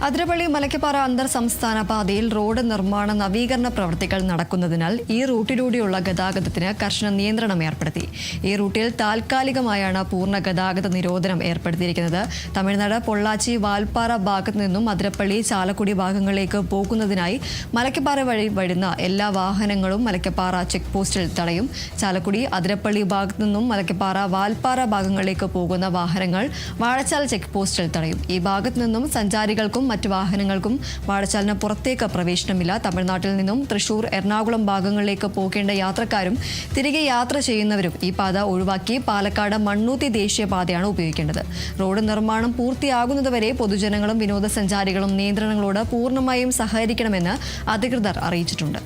അതിരപ്പള്ളി മലക്കപ്പാറ അന്തർ സംസ്ഥാന പാതയിൽ റോഡ് നിർമ്മാണ നവീകരണ പ്രവൃത്തികൾ നടക്കുന്നതിനാൽ ഈ റൂട്ടിലൂടെയുള്ള ഗതാഗതത്തിന് കർശന നിയന്ത്രണം ഏർപ്പെടുത്തി. ഈ റൂട്ടിൽ താൽക്കാലികമായാണ് പൂർണ്ണ ഗതാഗത നിരോധനം ഏർപ്പെടുത്തിയിരിക്കുന്നത്. തമിഴ്നാട് പൊള്ളാച്ചി വാൽപ്പാറ ഭാഗത്തു നിന്നും അതിരപ്പള്ളി ചാലക്കുടി ഭാഗങ്ങളിലേക്ക് പോകുന്നതിനായി മലക്കപ്പാറ വഴി വരുന്ന എല്ലാ വാഹനങ്ങളും മലക്കപ്പാറ ചെക്ക് പോസ്റ്റിൽ തടയും. ചാലക്കുടി അതിരപ്പള്ളി ഭാഗത്തു നിന്നും മലക്കപ്പാറ വാൽപ്പാറ ഭാഗങ്ങളിലേക്ക് പോകുന്ന വാഹനങ്ങൾ വാഴച്ചാൽ ചെക്ക് പോസ്റ്റിൽ തടയും. ഈ ഭാഗത്തു നിന്നും സഞ്ചാരികൾക്കും മറ്റു വാഹനങ്ങൾക്കും വാഴച്ചാലിന് പുറത്തേക്ക് പ്രവേശനമില്ല. തമിഴ്നാട്ടിൽ നിന്നും തൃശൂർ, എറണാകുളം ഭാഗങ്ങളിലേക്ക് പോകേണ്ട യാത്രക്കാരും തിരികെ യാത്ര ചെയ്യുന്നവരും ഈ പാത ഒഴിവാക്കി പാലക്കാട് മണ്ണൂത്തി ദേശീയപാതയാണ് ഉപയോഗിക്കേണ്ടത്. റോഡ് നിർമ്മാണം പൂർത്തിയാകുന്നതുവരെ പൊതുജനങ്ങളും വിനോദസഞ്ചാരികളും നിയന്ത്രണങ്ങളോട് പൂർണ്ണമായും സഹകരിക്കണമെന്ന് അധികൃതർ അറിയിച്ചിട്ടുണ്ട്.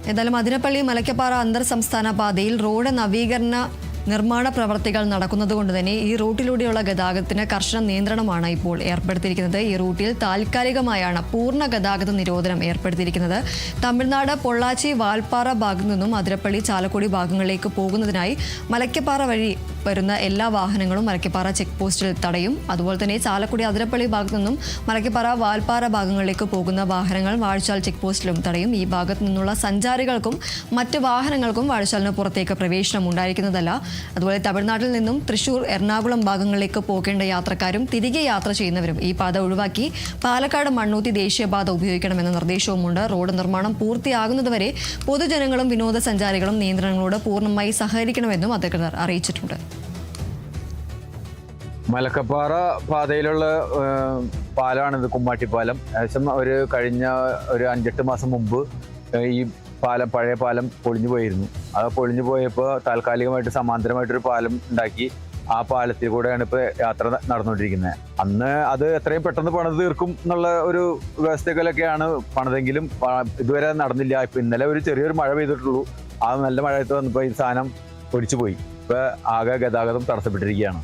എന്തായാലും അതിരപ്പള്ളി മലക്കപ്പാറ അന്തർ സംസ്ഥാന പാതയിൽ റോഡ് നവീകരണ നിർമ്മാണ പ്രവർത്തികൾ നടക്കുന്നതുകൊണ്ട് തന്നെ ഈ റൂട്ടിലൂടെയുള്ള ഗതാഗതത്തിന് കർശന നിയന്ത്രണമാണ് ഇപ്പോൾ ഏർപ്പെടുത്തിയിരിക്കുന്നത്. ഈ റൂട്ടിൽ താൽക്കാലികമായാണ് പൂർണ്ണ ഗതാഗത നിരോധനം ഏർപ്പെടുത്തിയിരിക്കുന്നത്. തമിഴ്നാട് പൊള്ളാച്ചി വാൽപ്പാറ ഭാഗത്തു നിന്നും അതിരപ്പള്ളി ചാലക്കുടി ഭാഗങ്ങളിലേക്ക് പോകുന്നതിനായി മലക്കപ്പാറ വഴി വരുന്ന എല്ലാ വാഹനങ്ങളും മലക്കപ്പാറ ചെക്ക് പോസ്റ്റിൽ തടയും. അതുപോലെ തന്നെ ചാലക്കുടി അതിരപ്പള്ളി ഭാഗത്തു നിന്നും മലക്കപ്പാറ വാൽപ്പാറ ഭാഗങ്ങളിലേക്ക് പോകുന്ന വാഹനങ്ങൾ വാഴച്ചാൽ ചെക്ക് പോസ്റ്റിലും തടയും. ഈ ഭാഗത്തു നിന്നുള്ള സഞ്ചാരികൾക്കും മറ്റ് വാഹനങ്ങൾക്കും വാഴച്ചാലിന് പുറത്തേക്ക് പ്രവേശനം ഉണ്ടായിരിക്കുന്നതല്ല. അതുപോലെ തമിഴ്നാട്ടിൽ നിന്നും തൃശൂർ, എറണാകുളം ഭാഗങ്ങളിലേക്ക് പോകേണ്ട യാത്രക്കാരും തിരികെ യാത്ര ചെയ്യുന്നവരും ഈ പാത ഒഴിവാക്കി പാലക്കാട് മണ്ണൂത്തി ദേശീയപാത ഉപയോഗിക്കണമെന്ന നിർദ്ദേശവുമുണ്ട്. റോഡ് നിർമ്മാണം പൂർത്തിയാകുന്നതുവരെ പൊതുജനങ്ങളും വിനോദസഞ്ചാരികളും നിയന്ത്രണങ്ങളോട് പൂർണ്ണമായി സഹകരിക്കണമെന്നും അധികൃതർ അറിയിച്ചിട്ടുണ്ട്. മലക്കപ്പാറ പാതയിലുള്ള പാലമാണിത്, കുമ്മാട്ടിപ്പാലം. ഏകദേശം കഴിഞ്ഞ 5-8 മാസം മുമ്പ് ഈ പഴയ പാലം പൊളിഞ്ഞു പോയിരുന്നു. അത് പൊളിഞ്ഞു പോയപ്പോൾ താൽക്കാലികമായിട്ട് സമാന്തരമായിട്ടൊരു പാലം ഉണ്ടാക്കി ആ പാലത്തിൽ കൂടെയാണ് ഇപ്പോൾ യാത്ര നടന്നുകൊണ്ടിരിക്കുന്നത്. അന്ന് അത് എത്രയും പെട്ടെന്ന് പണിത് തീർക്കും എന്നുള്ള ഒരു വ്യവസ്ഥകളൊക്കെയാണ് പണിതെങ്കിലും ഇതുവരെ നടന്നില്ല. ഇപ്പം ഇന്നലെ ഒരു ചെറിയൊരു മഴ പെയ്തിട്ടുള്ളൂ. ആ നല്ല മഴയത്ത് വന്നപ്പോൾ ഈ സാധനം ഒലിച്ചു പോയി. ഇപ്പോൾ ആകെ ഗതാഗതം തടസ്സപ്പെട്ടിരിക്കുകയാണ്.